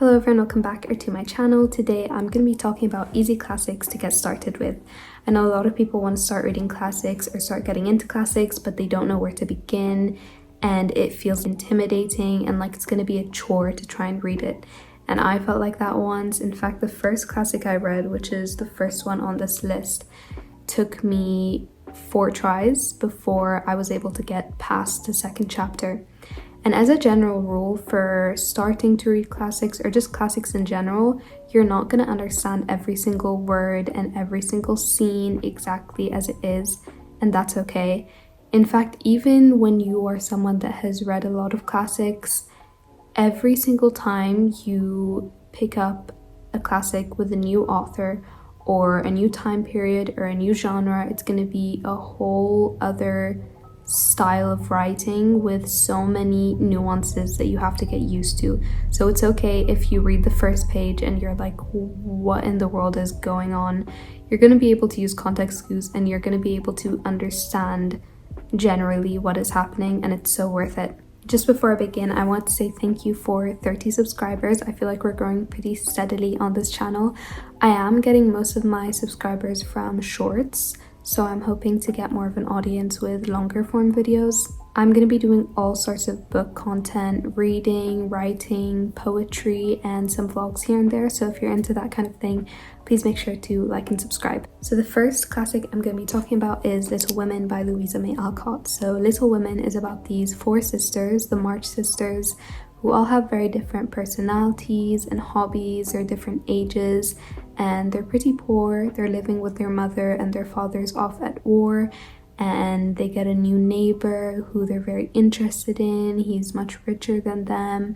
Hello everyone, welcome back to my channel. Today I'm going to be talking about easy classics to get started with. I know a lot of people want to start reading classics or start getting into classics, but they don't know where to begin and it feels intimidating and like it's going to be a chore to try and read it. And I felt like that once. In fact, the first classic I read, which is the first one on this list, took me 4 tries before I was able to get past the second chapter. And as a general rule, for starting to read classics or just classics in general, you're not going to understand every single word and every single scene exactly as it is, and that's okay. In fact, even when you are someone that has read a lot of classics, every single time you pick up a classic with a new author or a new time period or a new genre, it's going to be a whole other style of writing with so many nuances that you have to get used to. So it's okay if you read the first page and you're like, what in the world is going on? You're going to be able to use context clues and you're going to be able to understand generally what is happening, and it's so worth it. Just before I begin, I want to say thank you for 30 subscribers. I feel like we're growing pretty steadily on this channel. I am getting most of my subscribers from shorts, so I'm hoping to get more of an audience with longer form videos. I'm going to be doing all sorts of book content, reading, writing, poetry, and some vlogs here and there. So if you're into that kind of thing, please make sure to like and subscribe. So the first classic I'm going to be talking about is Little Women by Louisa May Alcott. So Little Women is about these 4 sisters, the March sisters, who all have very different personalities and hobbies. They're different ages and they're pretty poor. They're living with their mother and their father's off at war, and they get a new neighbor who they're very interested in. He's much richer than them,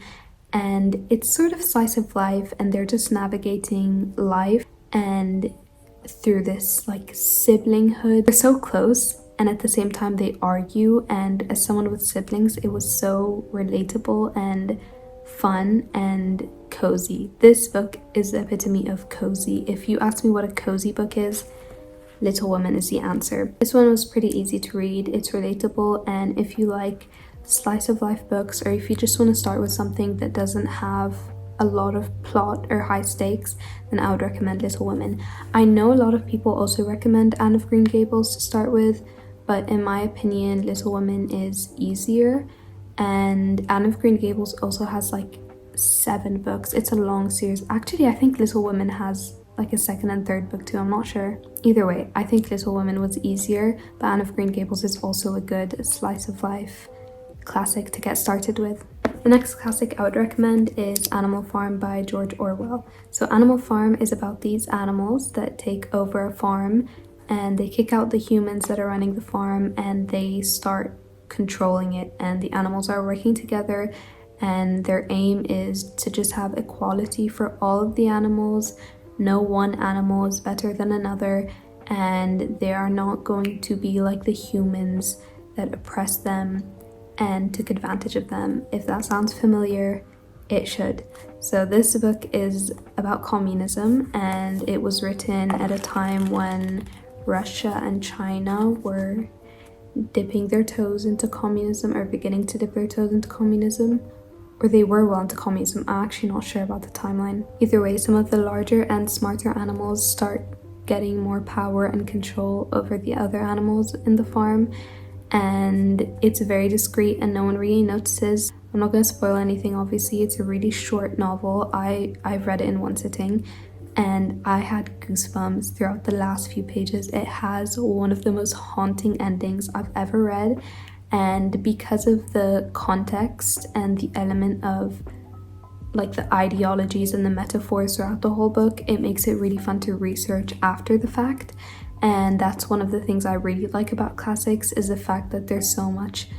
and it's sort of slice of life, and they're just navigating life and through this like siblinghood. They're so close and at the same time they argue, and as someone with siblings, it was so relatable and fun and cozy. This book is the epitome of cozy. If you ask me what a cozy book is, Little Women is the answer. This one was pretty easy to read, it's relatable, and if you like slice of life books, or if you just want to start with something that doesn't have a lot of plot or high stakes, then I would recommend Little Women. I know a lot of people also recommend Anne of Green Gables to start with, but in my opinion, Little Women is easier. And Anne of Green Gables also has like 7 books. It's a long series. Actually, I think Little Women has like a second and third book too, I'm not sure. Either way, I think Little Women was easier, but Anne of Green Gables is also a good slice of life classic to get started with. The next classic I would recommend is Animal Farm by George Orwell. So Animal Farm is about these animals that take over a farm and they kick out the humans that are running the farm and they start controlling it, and the animals are working together, and their aim is to just have equality for all of the animals. No one animal is better than another, and they are not going to be like the humans that oppress them and took advantage of them. If that sounds familiar, it should. So this book is about communism, and it was written at a time when Russia and China were dipping their toes into communism, or beginning to dip their toes into communism, or they were well into communism. I'm actually not sure about the timeline. Either way, some of the larger and smarter animals start getting more power and control over the other animals in the farm, and it's very discreet and no one really notices. I'm not going to spoil anything, obviously. It's a really short novel. I've read it in one sitting and I had goosebumps throughout the last few pages. It has one of the most haunting endings I've ever read, and because of the context and the element of like the ideologies and the metaphors throughout the whole book, it makes it really fun to research after the fact. And that's one of the things I really like about classics, is the fact that there's so much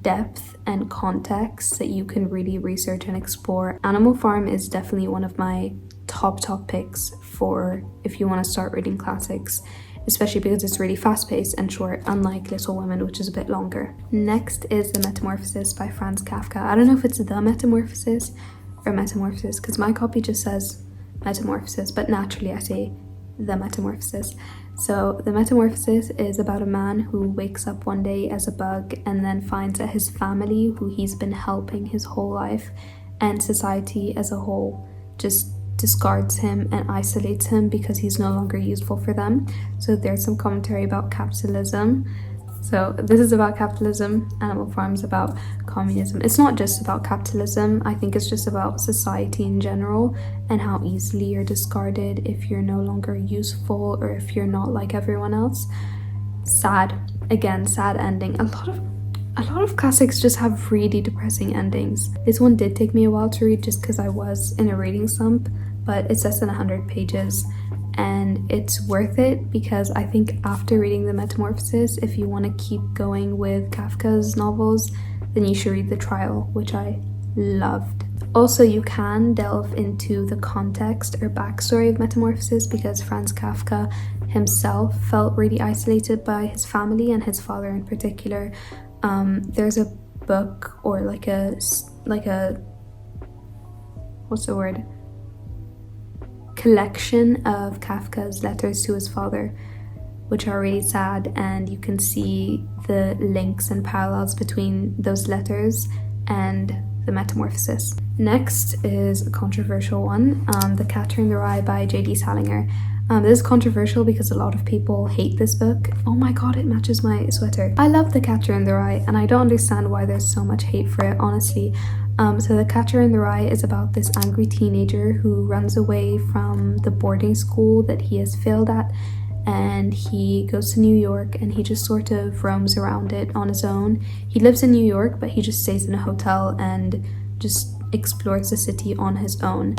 depth and context that you can really research and explore. Animal Farm is definitely one of my top picks for if you want to start reading classics, especially because it's really fast-paced and short, unlike Little Women, which is a bit longer. Next is The Metamorphosis by Franz Kafka. I don't know if it's The Metamorphosis or Metamorphosis, because my copy just says Metamorphosis, but naturally I say The Metamorphosis. So The Metamorphosis is about a man who wakes up one day as a bug and then finds that his family, who he's been helping his whole life, and society as a whole just discards him and isolates him because he's no longer useful for them. So there's some commentary about capitalism. So this is about capitalism, Animal Farm is about communism. It's not just about capitalism, I think it's just about society in general and how easily you're discarded if you're no longer useful or if you're not like everyone else. Sad. Again, sad ending. A lot of classics just have really depressing endings. This one did take me a while to read just because I was in a reading slump, but it's less than 100 pages. And it's worth it because I think after reading The Metamorphosis, if you want to keep going with Kafka's novels, then you should read The Trial, which I loved. Also, you can delve into the context or backstory of Metamorphosis because Franz Kafka himself felt really isolated by his family and his father in particular. There's a book or like a what's the word? Collection of Kafka's letters to his father, which are really sad, and you can see the links and parallels between those letters and The Metamorphosis. Next is a controversial one, The Catcher in the Rye by J.D. Salinger. This is controversial because a lot of people hate this book. Oh my god, it matches my sweater. I love The Catcher in the Rye and I don't understand why there's so much hate for it, honestly. So The Catcher in the Rye is about this angry teenager who runs away from the boarding school that he has failed at, and he goes to New York and he just sort of roams around it on his own. He lives in New York, but he just stays in a hotel and just explores the city on his own.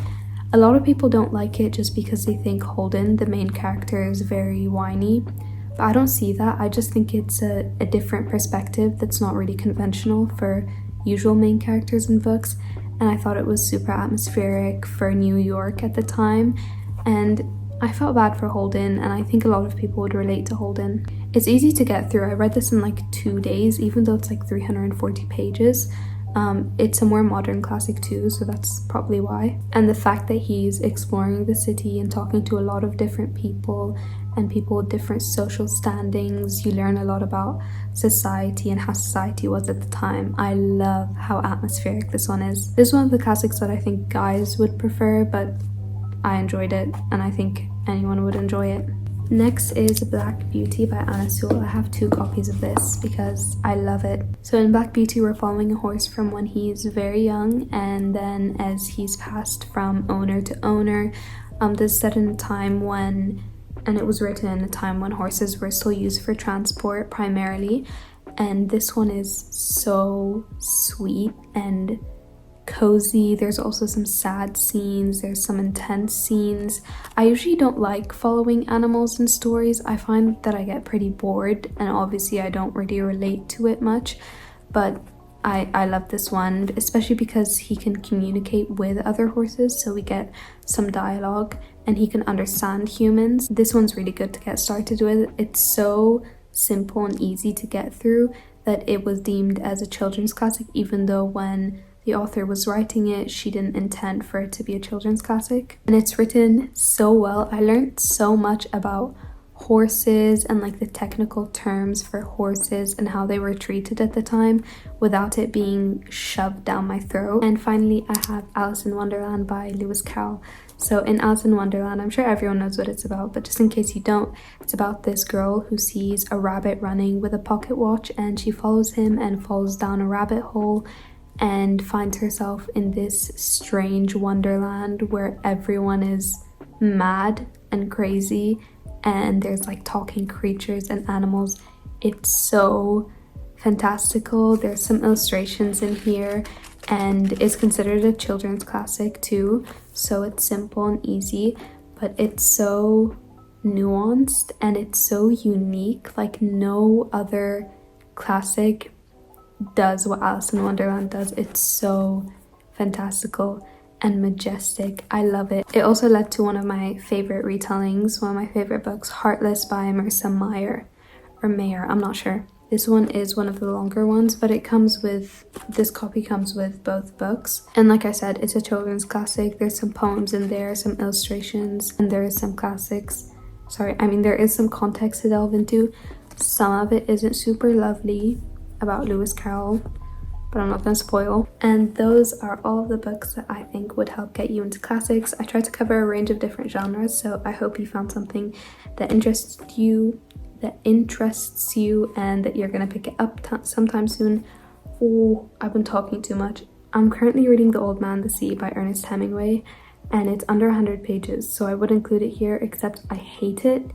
A lot of people don't like it just because they think Holden, the main character, is very whiny. But I don't see that. I just think it's a different perspective that's not really conventional for usual main characters in books, and I thought it was super atmospheric for New York at the time, and I felt bad for Holden, and I think a lot of people would relate to Holden. It's easy to get through. I read this in like 2 days, even though it's like 340 pages. It's a more modern classic too, so that's probably why. And the fact that he's exploring the city and talking to a lot of different people and people with different social standings, you learn a lot about society and how society was at the time. I love how atmospheric this one is. This is one of the classics that I think guys would prefer, but I enjoyed it and I think anyone would enjoy it. Next is Black Beauty by Anna Sewell. I have 2 copies of this because I love it. So in Black Beauty, we're following a horse from when he's very young and then as he's passed from owner to owner. This is set in a time when, and it was written in a time when horses were still used for transport primarily. And this one is so sweet and cozy. There's also some sad scenes, there's some intense scenes. I usually don't like following animals in stories. I find that I get pretty bored and obviously I don't really relate to it much, but I love this one, especially because he can communicate with other horses, so we get some dialogue and he can understand humans. This one's really good to get started with. It's so simple and easy to get through that it was deemed as a children's classic, even though when the author was writing it, she didn't intend for it to be a children's classic. And it's written so well. I learned so much about horses and like the technical terms for horses and how they were treated at the time without it being shoved down my throat. And finally, I have Alice in Wonderland by Lewis Carroll. So in Alice in Wonderland, I'm sure everyone knows what it's about, but just in case you don't, it's about this girl who sees a rabbit running with a pocket watch and she follows him and falls down a rabbit hole and finds herself in this strange wonderland where everyone is mad and crazy and there's like talking creatures and animals. It's so fantastical. There's some illustrations in here and it's considered a children's classic too, so it's simple and easy, but it's so nuanced and it's so unique. Like no other classic does what Alice in Wonderland does. It's so fantastical and majestic. I love it. It also led to one of my favorite retellings, one of my favorite books, Heartless by Marissa Meyer, or Mayer, I'm not sure. This one is one of the longer ones, but it comes with, this copy comes with both books. And like I said, it's a children's classic. There's some poems in there, some illustrations, and there is some classics. There is some context to delve into. Some of it isn't super lovely about Lewis Carroll, but I'm not going to spoil. And those are all of the books that I think would help get you into classics. I tried to cover a range of different genres, so I hope you found something that interests you, and that you're going to pick it up sometime soon. Oh, I've been talking too much. I'm currently reading The Old Man, the Sea by Ernest Hemingway, and it's under 100 pages, so I would include it here, except I hate it.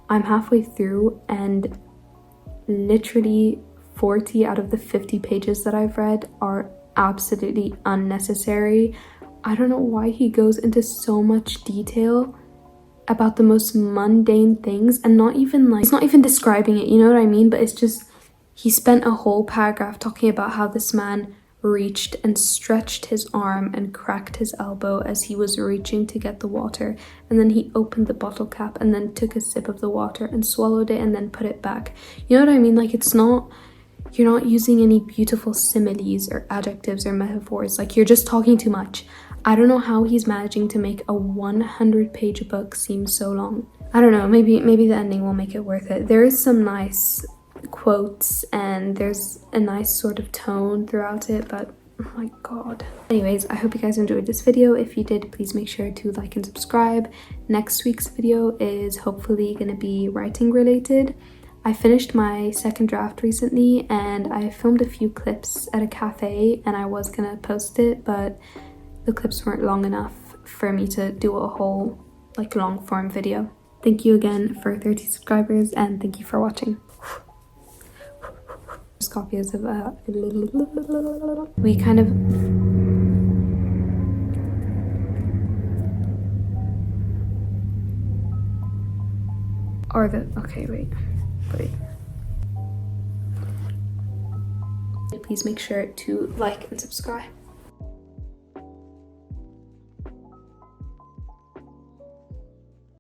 I'm halfway through, and literally 40 out of the 50 pages that I've read are absolutely unnecessary. I don't know why he goes into so much detail about the most mundane things, and not even like, he's not even describing it, you know what I mean? But it's just, he spent a whole paragraph talking about how this man reached and stretched his arm and cracked his elbow as he was reaching to get the water, and then he opened the bottle cap and then took a sip of the water and swallowed it and then put it back. You know what I mean? Like, it's not, you're not using any beautiful similes or adjectives or metaphors. Like, you're just talking too much. I don't know how he's managing to make a 100-page book seem so long. I don't know, maybe the ending will make it worth it. There is some nice quotes and there's a nice sort of tone throughout it, but oh my god. Anyways, I hope you guys enjoyed this video. If you did, please make sure to like and subscribe. Next week's video is hopefully going to be writing related. I finished my second draft recently and I filmed a few clips at a cafe, and I was gonna post it, but the clips weren't long enough for me to do a whole like long form video. Thank you again for 30 subscribers, and thank you for watching. Copies of we kind of or the okay wait please make sure to like and subscribe.